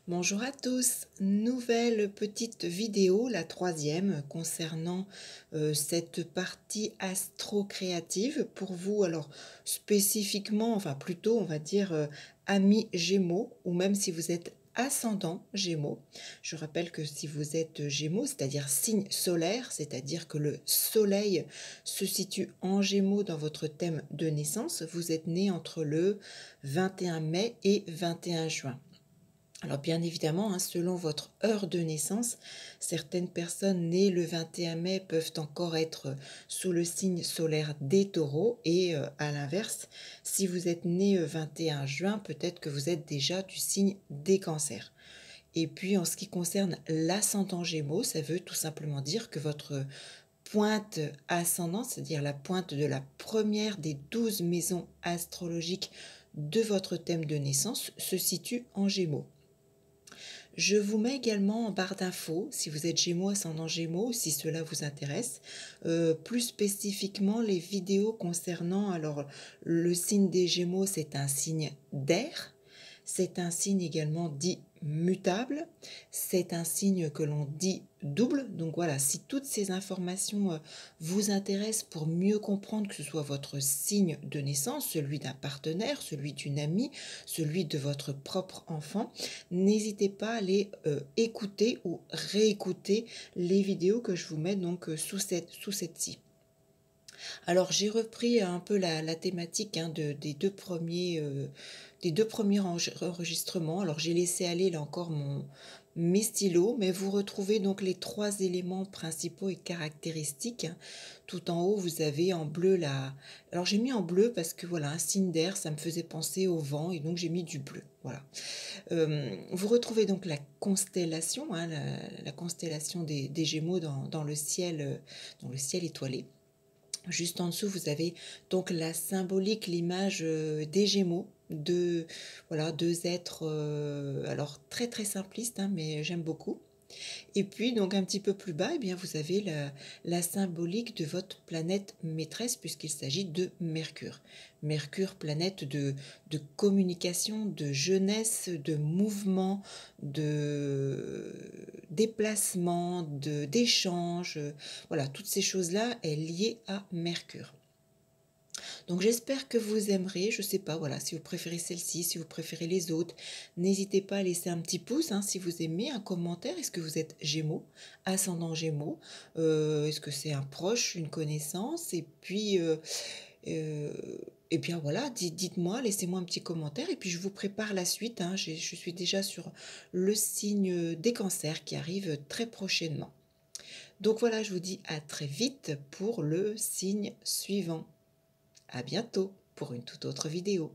Bonjour à tous, nouvelle petite vidéo, la troisième, concernant cette partie astro-créative pour vous, alors spécifiquement, enfin plutôt on va dire amis Gémeaux, ou même si vous êtes ascendant Gémeaux. Je rappelle que si vous êtes Gémeaux, c'est-à-dire signe solaire, c'est-à-dire que le soleil se situe en Gémeaux dans votre thème de naissance, vous êtes né entre le 21 mai et 21 juin. Alors bien évidemment, selon votre heure de naissance, certaines personnes nées le 21 mai peuvent encore être sous le signe solaire des Taureaux et à l'inverse, si vous êtes né 21 juin, peut-être que vous êtes déjà du signe des Cancers. Et puis en ce qui concerne l'ascendant Gémeaux, ça veut tout simplement dire que votre pointe ascendante, c'est-à-dire la pointe de la première des 12 maisons astrologiques de votre thème de naissance, se situe en Gémeaux. Je vous mets également en barre d'infos, si vous êtes Gémeaux, ascendant Gémeaux, si cela vous intéresse, plus spécifiquement les vidéos concernant, alors le signe des Gémeaux, c'est un signe d'air, c'est un signe également dit mutable, c'est un signe que l'on dit double. Donc voilà, si toutes ces informations vous intéressent pour mieux comprendre que ce soit votre signe de naissance, celui d'un partenaire, celui d'une amie, celui de votre propre enfant, n'hésitez pas à aller écouter ou réécouter les vidéos que je vous mets donc sous cette-ci. Alors j'ai repris un peu la thématique des deux premiers enregistrements. Alors j'ai laissé aller là encore mes stylos, mais vous retrouvez donc les trois éléments principaux et caractéristiques. Tout en haut, vous avez en bleu Alors j'ai mis en bleu parce que voilà, un signe d'air, ça me faisait penser au vent et donc j'ai mis du bleu. Voilà. Vous retrouvez donc la constellation, la constellation des Gémeaux dans le ciel étoilé. Juste en dessous, vous avez donc la symbolique, l'image des Gémeaux, deux êtres, alors très très simplistes, mais j'aime beaucoup. Et puis, donc un petit peu plus bas, eh bien, vous avez la symbolique de votre planète maîtresse, puisqu'il s'agit de Mercure. Mercure, planète de communication, de jeunesse, de mouvement, de déplacement, d'échange. Voilà, toutes ces choses-là est liées à Mercure. Donc j'espère que vous aimerez, je ne sais pas, voilà, si vous préférez celle-ci, si vous préférez les autres, n'hésitez pas à laisser un petit pouce si vous aimez, un commentaire. Est-ce que vous êtes Gémeaux, ascendant Gémeaux, est-ce que c'est un proche, une connaissance, et bien voilà, dites-moi, laissez-moi un petit commentaire et puis je vous prépare la suite. Je suis déjà sur le signe des cancers qui arrive très prochainement. Donc voilà, je vous dis à très vite pour le signe suivant. À bientôt pour une toute autre vidéo.